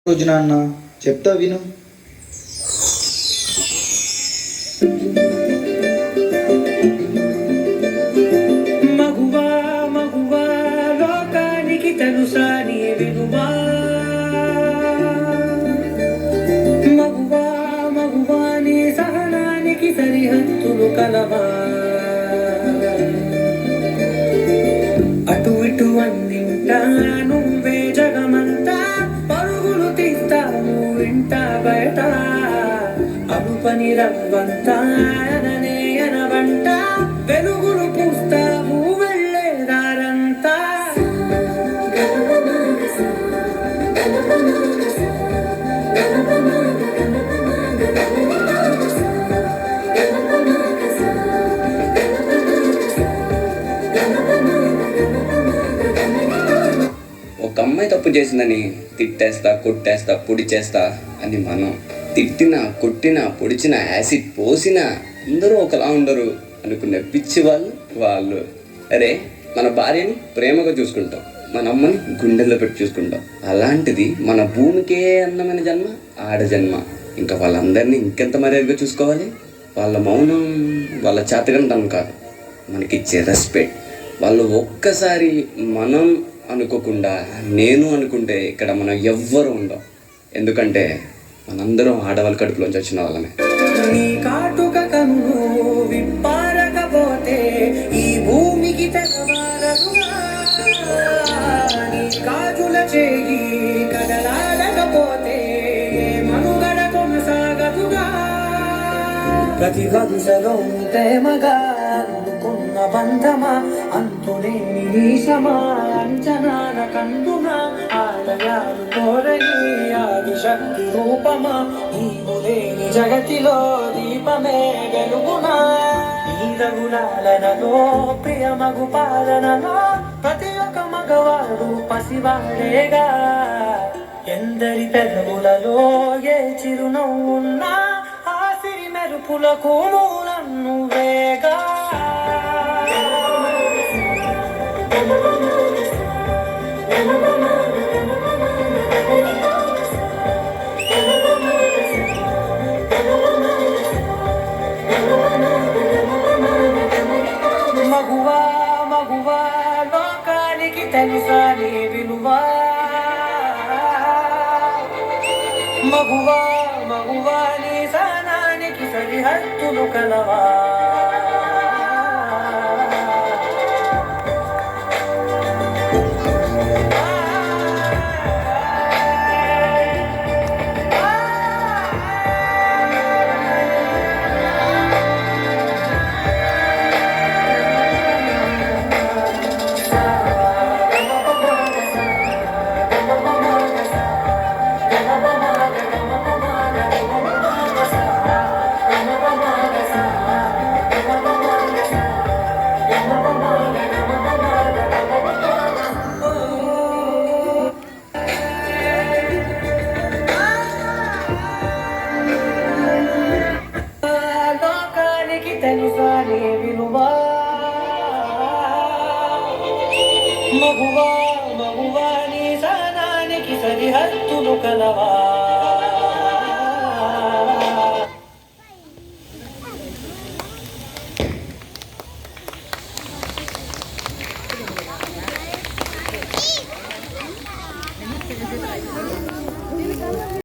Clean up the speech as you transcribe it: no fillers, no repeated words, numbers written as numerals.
రోజు నాన్న చెప్తా విను. మగువా మగువా లోకానికి తెలుసా నీ విలువా, మగువా మగువా నీ సహనానికి సరిహద్దులు కలవా, అటు ఇటు అందింటా నువ్వే జగమంతా, పరుగులు తీస్తావు ఇంట బయట, అలుపని రవ్వంతా అననే అనవంట, వెలుగులు పూస్తావు వెళ్ళేదారంతా. ఒక అమ్మాయి తప్పు చేసిందని తిట్టేస్తా, కొట్టేస్తా, పొడి చేస్తా అని మనం తిట్టినా, కొట్టినా, పొడిచినా, యాసిడ్ పోసినా అందరూ ఒకలా ఉండరు అనుకునే పిచ్చి వాళ్ళు. అరే, మన భార్యని ప్రేమగా చూసుకుంటాం, మన అమ్మని గుండెల్లో పెట్టి చూసుకుంటాం. అలాంటిది మన భూమికే అందమైన జన్మ ఆడ జన్మ. ఇంకా వాళ్ళందరినీ ఇంకెంత మర్యాదగా చూసుకోవాలి. వాళ్ళ మౌనం వాళ్ళ చేతకంటం కాదు, మనకిచ్చే రెస్పెక్ట్. వాళ్ళు ఒక్కసారి మనం అనుకోకుండా నేను అనుకుంటే ఇక్కడ మనం ఎవ్వరు ఉండం. ఎందుకంటే మనందరం ఆడవాళ్ళ కడుపులోంచి వచ్చిన వాళ్ళమే. నీ కాటుక కన్ను విప్పారకపోతే ఈ భూమికి తెగవారదుగా, నీ కాజుల చేయి కదలాడకపోతే మనుగడ కొనసాగదుగా. ప్రతి వరుసలో ప్రేమగా అనుకున్న బంధమా, అంతులేని నీశమా, అంచనాల కందున ఆలయాలు కోరని ఆదిశక్తి రూపమా, నీవు లేని జగతిలో దీపమే వెలుగునా. ఈ రఘులాలనలో ప్రియమగు పాలనలో ప్రతి ఒక్క మగవాడు పసివాడేగా. ఎందరి పెదవులలో ఏ చిరునవ్వున్నా ఆ సిరి మెరుపులకు మూలం నువ్వేగా. మగువా మగువా లోకానికి తెలుసా నీ విలువా, మగువా మగువా నీ సహనానికి సరిహద్దులు కలవా. తెలుసా నీ విలువా, మగువా మగువా నీ సహనానికి సరిహద్దులు కలవా.